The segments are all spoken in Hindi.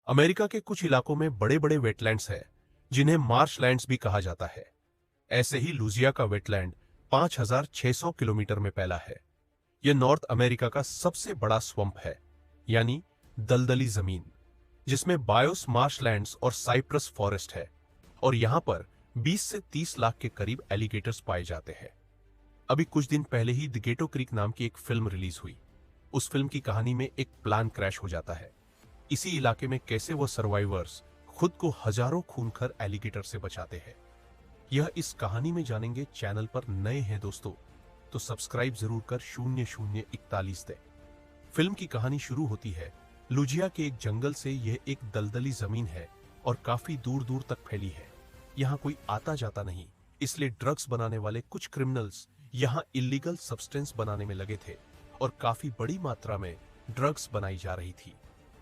अमेरिका के कुछ इलाकों में बड़े बड़े वेटलैंड्स हैं जिन्हें मार्शलैंड्स भी कहा जाता है। ऐसे ही लुजिया का वेटलैंड 5,600 किलोमीटर में फैला है। यह नॉर्थ अमेरिका का सबसे बड़ा स्वम्प है, यानी दलदली जमीन, जिसमें बायोस मार्शलैंड्स और साइप्रस फॉरेस्ट है। और यहां पर 20 से 30 लाख के करीब एलिगेटर्स पाए जाते हैं। अभी कुछ दिन पहले ही द गेटो क्रीक नाम की एक फिल्म रिलीज हुई। उस फिल्म की कहानी में एक प्लान क्रैश हो जाता है। इसी इलाके में कैसे वो सर्वाइवर्स खुद को हजारों खूनखर एलिगेटर से बचाते हैं, यह इस कहानी में जानेंगे। चैनल पर नए हैं दोस्तों तो सब्सक्राइब जरूर कर 0041 दे। फिल्म की कहानी शुरू होती है लुजिया के एक जंगल से। यह एक दलदली जमीन है और काफी दूर दूर तक फैली है। यहाँ कोई आता जाता नहीं, इसलिए ड्रग्स बनाने वाले कुछ क्रिमिनल्स यहाँ इलीगल सब्सटेंस बनाने में लगे थे और काफी बड़ी मात्रा में ड्रग्स बनाई जा रही थी।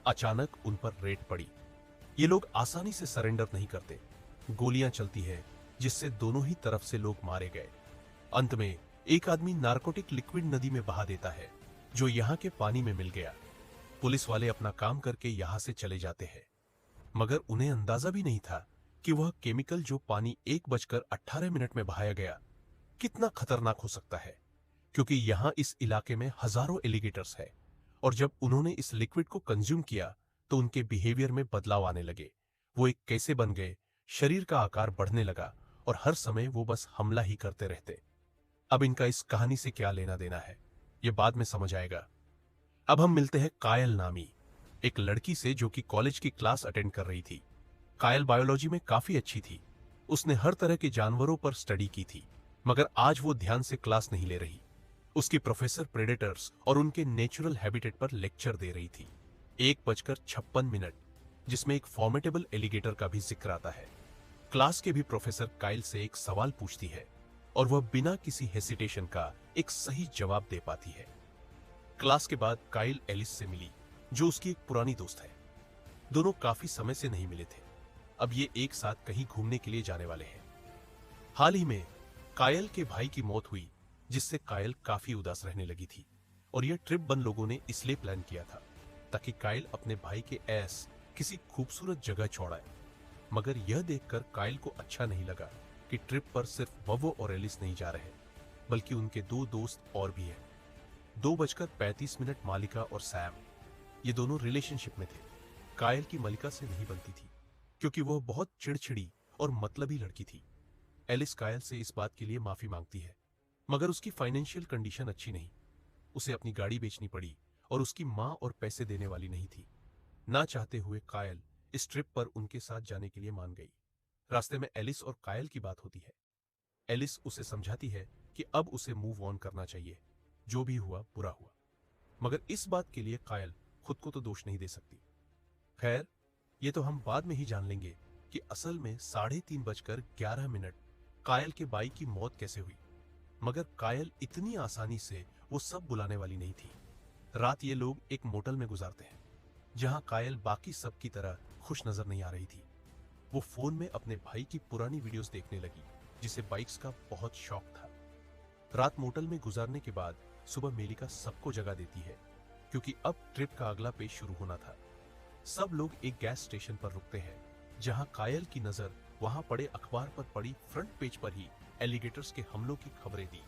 अचानक उन पर रेड पड़ी। ये लोग आसानी से सरेंडर नहीं करते। गोलियां चलती है जिससे दोनों ही तरफ से लोग मारे गए। अंत में एक आदमी नारकोटिक लिक्विड नदी में बहा देता है जो यहाँ के पानी में मिल गया। पुलिस वाले अपना काम करके यहाँ से चले जाते हैं, मगर उन्हें अंदाजा भी नहीं था कि वह केमिकल जो पानी 1:18 में बहाया गया कितना खतरनाक हो सकता है, क्योंकि यहाँ इस इलाके में हजारों एलिगेटर्स है। और जब उन्होंने इस लिक्विड को कंज्यूम किया तो उनके बिहेवियर में बदलाव आने लगे। वो एक कैसे बन गए, शरीर का आकार बढ़ने लगा और हर समय वो बस हमला ही करते रहते। अब इनका इस कहानी से क्या लेना देना है, ये बाद में समझ आएगा। अब हम मिलते हैं कायल नामी एक लड़की से जो कि कॉलेज की क्लास अटेंड कर रही थी। कायल बायोलॉजी में काफी अच्छी थी। उसने हर तरह के जानवरों पर स्टडी की थी, मगर आज वो ध्यान से क्लास नहीं ले रही। उसकी प्रोफेसर प्रेडेटर्स और उनके नेचुरल हैबिटेट पर लेक्चर दे रही थी। 1:56, जिसमें एक फॉर्मेटेबल एलिगेटर का भी जिक्र आता है। क्लास के भी प्रोफेसर काइल से एक सवाल पूछती है और वह बिना किसी हेसिटेशन का एक सही जवाब दे पाती है। क्लास के बाद काइल एलिस से मिली, जो उसकी एक पुरानी दोस्त है। दोनों काफी समय से नहीं मिले थे। अब ये एक साथ कहीं घूमने के लिए जाने वाले हैं। हाल ही में कायल के भाई की मौत हुई, जिससे कायल काफी उदास रहने लगी थी। और यह ट्रिप बन लोगों ने इसलिए प्लान किया था ताकि कायल अपने भाई के ऐस किसी खूबसूरत जगह छोड़ाए। मगर यह देखकर कायल को अच्छा नहीं लगा कि ट्रिप पर सिर्फ ववो और एलिस नहीं जा रहे, बल्कि उनके 2 दोस्त और भी हैं। 2:35 मालिका और सैम, ये दोनों रिलेशनशिप में थे। कायल की मलिका से नहीं बनती थी क्योंकि वह बहुत चिड़चिड़ी और मतलबी लड़की थी। एलिस कायल से इस बात के लिए माफी मांगती है, मगर उसकी फाइनेंशियल कंडीशन अच्छी नहीं। उसे अपनी गाड़ी बेचनी पड़ी और उसकी मां और पैसे देने वाली नहीं थी। ना चाहते हुए कायल इस ट्रिप पर उनके साथ जाने के लिए मान गई। रास्ते में एलिस और कायल की बात होती है। एलिस उसे समझाती है कि अब उसे मूव ऑन करना चाहिए, जो भी हुआ बुरा हुआ। मगर इस बात के लिए कायल खुद को तो दोष नहीं दे सकती। खैर, ये तो हम बाद में ही जान लेंगे कि असल में 3:11 कायल के भाई की मौत कैसे हुई। मगर कायल इतनी आसानी से वो सब बुलाने वाली नहीं थी। रात ये लोग एक मोटल में गुजारते हैं, जहां कायल बाकी सब की तरह खुश नजर नहीं आ रही थी। वो फोन में अपने भाई की पुरानी वीडियोस देखने लगी, जिसे बाइक्स का बहुत शौक था। रात मोटल में गुजारने के बाद सुबह मेलिका सबको जगा देती है, क्योंकि अब ट्रिप का अगला पेज शुरू होना था। सब लोग एक गैस स्टेशन पर रुकते हैं, जहां कायल की नजर वहां पड़े अखबार पर पड़ी फ्रंट पेज पर ही एलिगेटर्स के हमलों की खबरें दी।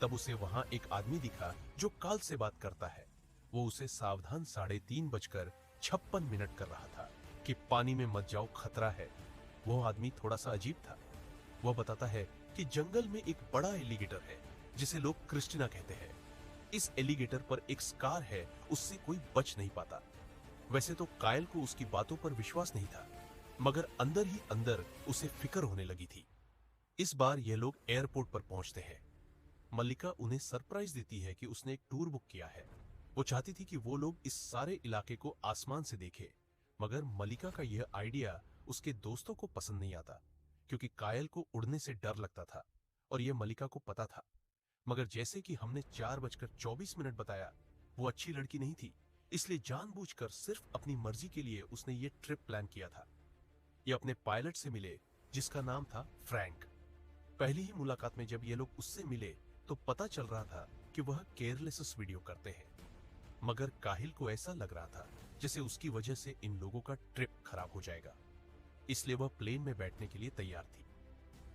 तब उसे वहां एक आदमी दिखा जो काल से बात करता है। वो उसे सावधान 3:56 कर रहा था कि पानी में मत जाओ, खतरा है। वो आदमी थोड़ा सा अजीब था। वह बताता है कि जंगल में एक बड़ा एलिगेटर है जिसे लोग क्रिस्टिना कहते हैं। इस एलिगेटर पर एक स्कार है, उससे कोई बच नहीं पाता। वैसे तो कायल को उसकी बातों पर विश्वास नहीं था, मगर अंदर ही अंदर उसे फिक्र होने लगी थी। इस बार ये लोग एयरपोर्ट पर पहुंचते हैं। मल्लिका उन्हें सरप्राइज देती है कि उसने एक टूर बुक किया है। वो चाहती थी कि वो लोग इस सारे इलाके को आसमान से देखें, मगर मल्लिका का यह आइडिया उसके दोस्तों को पसंद नहीं आता, क्योंकि कायल को उड़ने से डर लगता था और यह मल्लिका को पता था। मगर जैसे कि हमने 4:24 बताया, वो अच्छी लड़की नहीं थी, इसलिए जानबूझकर सिर्फ अपनी मर्जी के लिए उसने ये ट्रिप प्लान किया था। ये अपने पायलट से मिले, जिसका नाम था फ्रैंक। पहली ही मुलाकात में जब ये लोग उससे मिले तो पता चल रहा था कि वह केयरलेस वीडियो करते हैं। मगर काहिल को ऐसा लग रहा था जैसे उसकी वजह से इन लोगों का ट्रिप खराब हो जाएगा। इसलिए वह प्लेन में बैठने के लिए तैयार थी।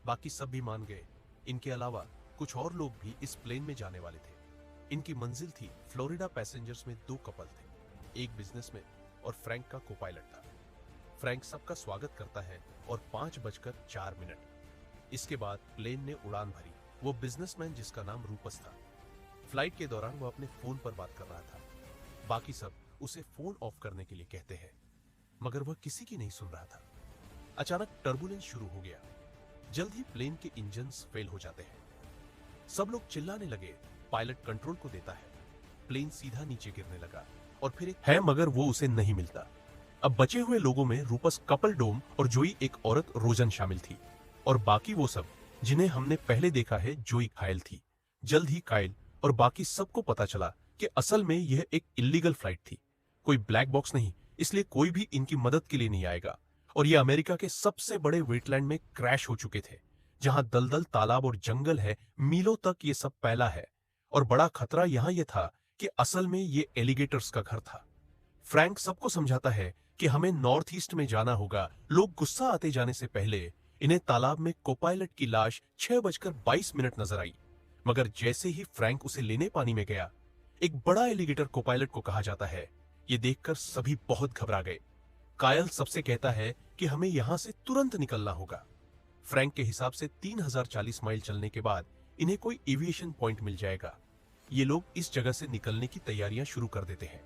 बाकी सब भी मान गए। इनके अलावा कुछ और लोग भी इस प्लेन में जाने वाले थे। इनकी मंजिल थी फ्लोरिडा। पैसेंजर्स में 2 कपल थे, एक बिजनेसमैन और फ्रैंक का को-पायलट था। फ्रैंक सबका स्वागत करता है और 5:04 इसके बाद प्लेन ने उड़ान भरी। वो बिजनेसमैन जिसका नाम रूपस था, फ्लाइट के दौरान वो अपने फोन पर बात कर रहा था। बाकी सब उसे फोन ऑफ करने के लिए कहते हैं, मगर वह किसी की नहीं सुन रहा था। अचानक टर्बुलेंस शुरू हो गया। जल्द ही प्लेन के इंजन्स फेल हो जाते हैं। सब लोग चिल्लाने लगे। पायलट कंट्रोल को देता है। प्लेन सीधा नीचे गिरने लगा और फिर एक है, मगर वो उसे नहीं मिलता। अब बचे हुए लोगों में रूपस कपल डोम और जोई एक औरत रोजन शामिल थी, और बाकी वो सब जिन्हें हमने पहले देखा है। जोई घायल थी। जल्द ही काइल और बाकी सबको पता चला कि असल में यह एक इल्लीगल फ्लाइट थी, कोई ब्लैक बॉक्स नहीं। इसलिए कोई भी इनकी मदद के लिए नहीं आएगा। और ये अमेरिका के सबसे बड़े वेटलैंड में क्रैश हो चुके थे, जहां दलदल, तालाब और जंगल है। मीलों तक ये सब फैला है। और बड़ा खतरा यहां यह था कि असल में ये एलिगेटर्स का घर था। फ्रैंक सबको समझाता है कि हमें नॉर्थ ईस्ट में जाना होगा। लोग गुस्सा आते जाने से पहले इन्हें तालाब में कोपायलट की लाश 6:22 नजर आई। मगर जैसे ही फ्रैंक उसे लेने पानी में गया, एक बड़ा एलिगेटर कोपायलट को कहा जाता है। ये देखकर सभी बहुत घबरा गए। कायल सबसे कहता है कि हमें यहां से तुरंत निकलना होगा। फ्रैंक के हिसाब से 3040 माइल चलने के बाद इन्हें कोई एविएशन पॉइंट मिल जाएगा। ये लोग इस जगह से निकलने की तैयारियां शुरू कर देते हैं।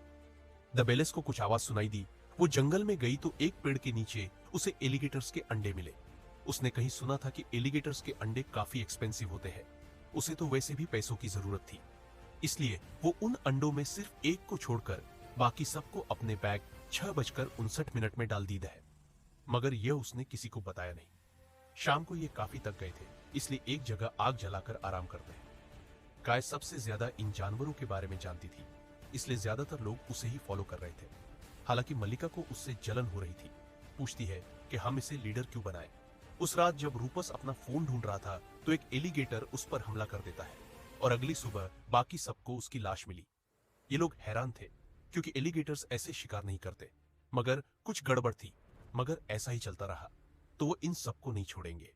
दबेलेस को कुछ आवाज सुनाई दी। वो जंगल में गई तो एक पेड़ के नीचे उसे एलिगेटर्स के अंडे मिले। उसने कहीं सुना था कि एलिगेटर्स के अंडे काफी एक्सपेंसिव होते हैं। उसे तो वैसे भी पैसों की जरूरत थी, इसलिए वो उन अंडों में सिर्फ एक को छोड़कर बाकी सबको अपने बैग 6:59 में डाल दी है। मगर यह उसने किसी को बताया नहीं। शाम को ये काफी थक गए थे, इसलिए एक जगह आग जलाकर आराम करते हैं। काय सबसे ज्यादा इन जानवरों के बारे में जानती थी, इसलिए ज्यादातर लोग उसे ही फॉलो कर रहे थे। हालांकि मल्लिका को उससे जलन हो रही थी। पूछती है कि हम इसे लीडर क्यों बनाए। उस रात जब रूपस अपना फोन ढूंढ रहा था तो एक एलिगेटर उस पर हमला कर देता है, और अगली सुबह बाकी सबको उसकी लाश मिली। ये लोग हैरान थे, क्योंकि एलिगेटर्स ऐसे शिकार नहीं करते। मगर कुछ गड़बड़ थी। मगर ऐसा ही चलता रहा तो वो इन सबको नहीं छोड़ेंगे।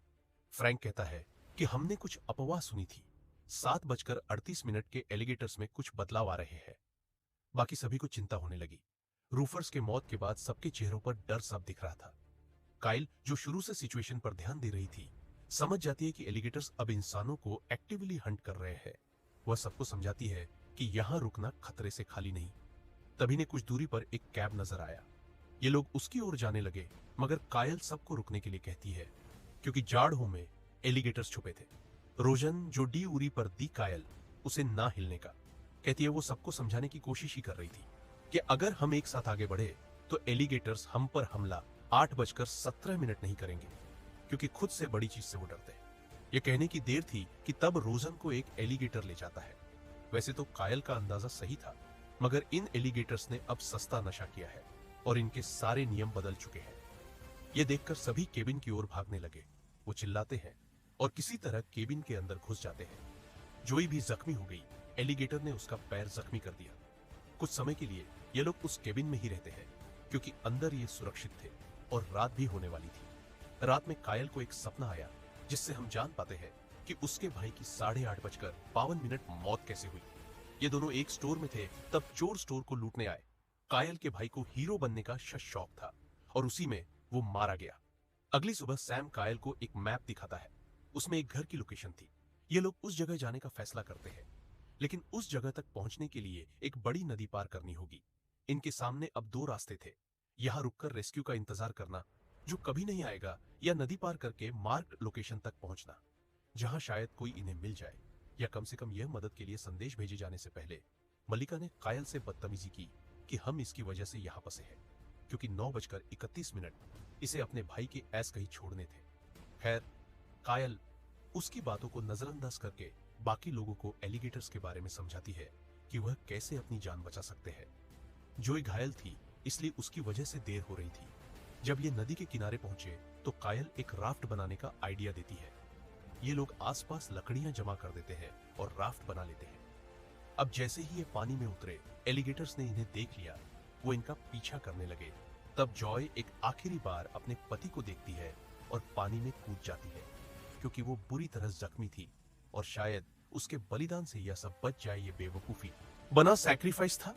फ्रैंक कहता है कि हमने कुछ अफवाह सुनी थी। 7:38 के एलिगेटर्स में कुछ बदलाव आ रहे हैं। बाकी सभी को चिंता होने लगी। रूफर्स के मौत के बाद सबके चेहरों पर डर साफ दिख रहा था। काइल, जो शुरू से सिचुएशन पर ध्यान दे रही थी, समझ जाती है कि एलिगेटर्स अब इंसानों को एक्टिवली हंट कर रहे हैं। वह सबको समझाती है कि यहां रुकना खतरे से खाली नहीं। तभी ने कुछ दूरी पर एक कैब नजर आया। ये लोग उसकी ओर जाने लगे, मगर कायल सबको रुकने के लिए कहती है, क्योंकि जाड़ों में एलिगेटर्स छुपे थे। रोजन, जो डी उरी पर दी कायल, उसे ना हिलने का कहती है। वो सबको समझाने की कोशिश ही कर रही थी कि अगर हम एक साथ आगे बढ़े तो एलिगेटर्स हम पर हमला 8:17 नहीं करेंगे, क्योंकि खुद से बड़ी चीज से वो डरते हैं। ये कहने की देर थी कि तब रोजन को एक एलिगेटर ले जाता है। वैसे तो कायल का अंदाजा सही था, मगर इन एलिगेटर्स ने अब सस्ता नशा किया है और इनके सारे नियम बदल चुके हैं। ये देखकर सभी केबिन की ओर भागने लगे। वो चिल्लाते हैं और किसी तरह केबिन के अंदर घुस जाते हैं। जोई भी जख्मी हो गई। एलिगेटर ने उसका पैर जख्मी कर दिया। कुछ समय के लिए ये लोग उस केबिन में ही रहते हैं, क्योंकि अंदर ये सुरक्षित थे और रात भी होने वाली थी। रात में कायल को एक सपना आया, जिससे हम जान पाते हैं कि उसके भाई की 8:30 मौत कैसे हुई। ये दोनों एक स्टोर में थे, तब चोर स्टोर को लूटने आए। कायल के भाई को हीरो बनने का शौक था और उसी में वो मारा गया। अगली सुबह सैम कायल को एक मैप दिखाता है। उसमें एक घर की लोकेशन थी। ये लोग उस जगह जाने का फैसला करते हैं, लेकिन उस जगह तक पहुंचने के लिए एक बड़ी नदी पार करनी होगी। इनके सामने अब 2 रास्ते थे। यहां रुककर रेस्क्यू का इंतजार करना, जो कभी नहीं आएगा, या नदी पार करके मार्क लोकेशन तक पहुंचना, जहां शायद कोई इन्हें मिल जाए, या कम से कम यह मदद के लिए संदेश भेजे जाने से पहले मल्लिका ने कायल से बदतमीजी की कि हम इसकी वजह से यहां फंसे हैं, क्योंकि 9:31 इसे अपने भाई के ऐस कहीं छोड़ने थे। खैर, कायल उसकी बातों को नजरअंदाज करके बाकी लोगों को एलिगेटर्स के बारे में समझाती है कि वह कैसे अपनी जान बचा सकते हैं। जोई घायल थी, इसलिए उसकी वजह से देर हो रही थी। जब ये नदी के किनारे पहुंचे तो कायल एक राफ्ट बनाने का आइडिया देती है। ये लोग आसपास लकड़ियां जमा कर देते हैं और राफ्ट बना लेते हैं। अब जैसे ही ये पानी में उतरे, एलिगेटर्स ने इन्हें देख लिया वो इनका पीछा करने लगे। तब जॉय एक आखिरी बार अपने पति को देखती है और पानी में कूद जाती है, क्योंकि वो बुरी तरह जख्मी थी और शायद उसके बलिदान से यह सब बच जाए। ये बेवकूफी बना सैक्रिफाइस था,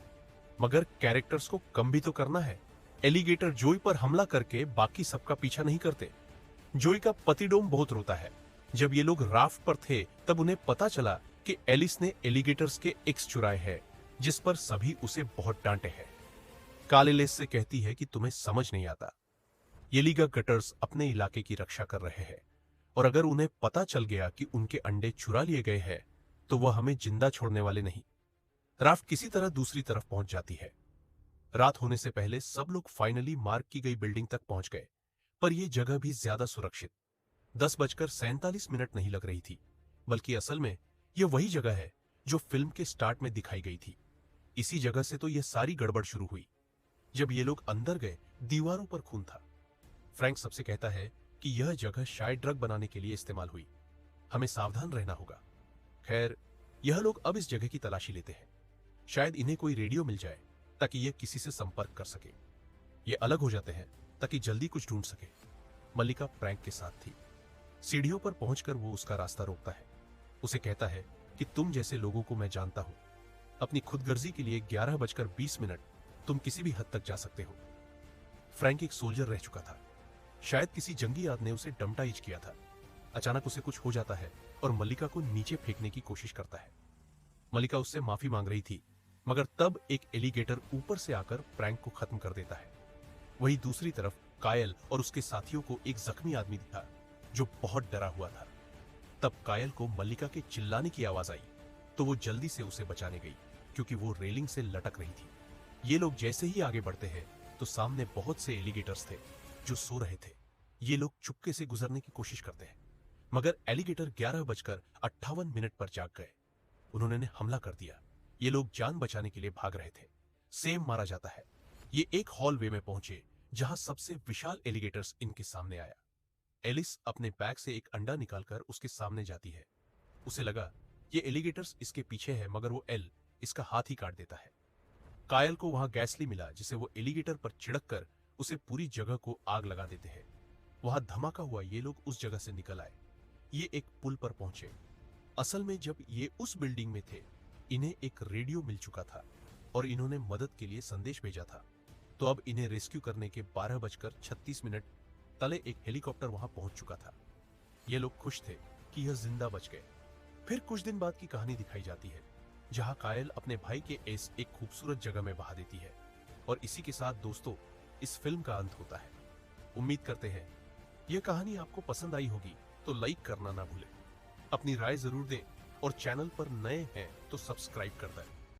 मगर कैरेक्टर्स को कम भी तो करना है। एलिगेटर जोई पर हमला करके बाकी सबका पीछा नहीं करते। जोई का पति डोम बहुत रोता है। जब ये लोग राफ्ट पर थे तब उन्हें पता चला कि एलिस ने एलिगेटर्स के एग्स चुराए हैं, जिस पर सभी उसे बहुत डांटे हैं। कालेलेस से कहती है कि तुम्हें समझ नहीं आता, येलिगा गटर्स अपने इलाके की रक्षा कर रहे हैं और अगर उन्हें पता चल गया कि उनके अंडे चुरा लिए गए हैं तो वह हमें जिंदा छोड़ने वाले नहीं। राफ्ट किसी तरह दूसरी तरफ पहुंच जाती है। रात होने से पहले सब लोग फाइनली मार्क की गई बिल्डिंग तक पहुंच गए, पर यह जगह भी ज्यादा सुरक्षित 10:47 नहीं लग रही थी, बल्कि असल में यह वही जगह है जो फिल्म के स्टार्ट में दिखाई गई थी। इसी जगह से तो यह सारी गड़बड़ शुरू हुई। जब ये लोग अंदर गए, दीवारों पर खून था। फ्रैंक सबसे कहता है कि यह जगह शायद ड्रग बनाने के लिए इस्तेमाल हुई, हमें सावधान रहना होगा। खैर, यह लोग अब इस जगह की तलाशी लेते हैं। शायद इन्हें कोई रेडियो मिल जाए ताकि यह किसी से संपर्क कर सके। ये अलग हो जाते हैं ताकि जल्दी कुछ ढूंढ सके। मल्लिका फ्रैंक के साथ थी। सीढ़ियों पर पहुंचकर वो उसका रास्ता रोकता है। उसे कहता है कि तुम जैसे लोगों को मैं जानता हूं। अपनी खुदगर्जी के लिए 11:20 तुम किसी भी हद तक जा सकते हो। फ्रैंक एक सोल्जर रह चुका था। शायद किसी जंगी याद ने उसे डमटाइज किया था। अचानक उसे कुछ हो जाता है और मल्लिका को नीचे फेंकने की कोशिश करता है। मल्लिका उससे माफी मांग रही थी, मगर तब एक एलिगेटर ऊपर से आकर फ्रैंक को खत्म कर देता है। वहीं दूसरी तरफ कायल और उसके साथियों को एक जख्मी आदमी दिखा जो बहुत डरा हुआ था। तब कायल को मल्लिका के चिल्लाने की आवाज आई तो वो जल्दी से उसे बचाने गई, क्योंकि वो रेलिंग से लटक रही थी। ये लोग जैसे ही आगे बढ़ते हैं तो सामने बहुत से एलिगेटर्स थे जो सो रहे थे। ये लोग चुपके से गुजरने की कोशिश करते हैं, मगर एलिगेटर 11:58 पर जाग गए। उन्होंने हमला कर दिया। ये लोग जान बचाने के लिए भाग रहे थे। सेम मारा जाता है। ये एक हॉलवे में पहुंचे जहां सबसे विशाल एलिगेटर्स इनके सामने आया। एलिस अपने बैग से एक अंडा निकालकर उसके सामने जाती है। उसे लगा ये एलिगेटर्स इसके पीछे है, मगर वो एल इसका हाथ ही काट देता है। कायल को वहां गैसली मिला, जिसे वो एलिगेटर पर छिड़क कर उसे पूरी जगह को आग लगा देते हैं। वहां धमाका हुआ। ये लोग उस जगह से निकल आए। ये एक पुल पर पहुंचे। असल में जब ये उस बिल्डिंग में थे, इन्हें एक रेडियो मिल चुका था और इन्होंने मदद के लिए संदेश भेजा था। तो अब इन्हें रेस्क्यू करने के 12:36 तले एक हेलीकॉप्टर वहां पहुंच चुका था। ये लोग खुश थे कि यह जिंदा बच गए। फिर कुछ दिन बाद की कहानी दिखाई जाती है, जहां कायल अपने भाई के एस एक खूबसूरत जगह में बहा देती है। और इसी के साथ दोस्तों, इस फिल्म का अंत होता है। उम्मीद करते हैं यह कहानी आपको पसंद आई होगी, तो लाइक करना ना भूलें। अपनी राय जरूर दें और चैनल पर नए हैं तो सब्सक्राइब कर दें।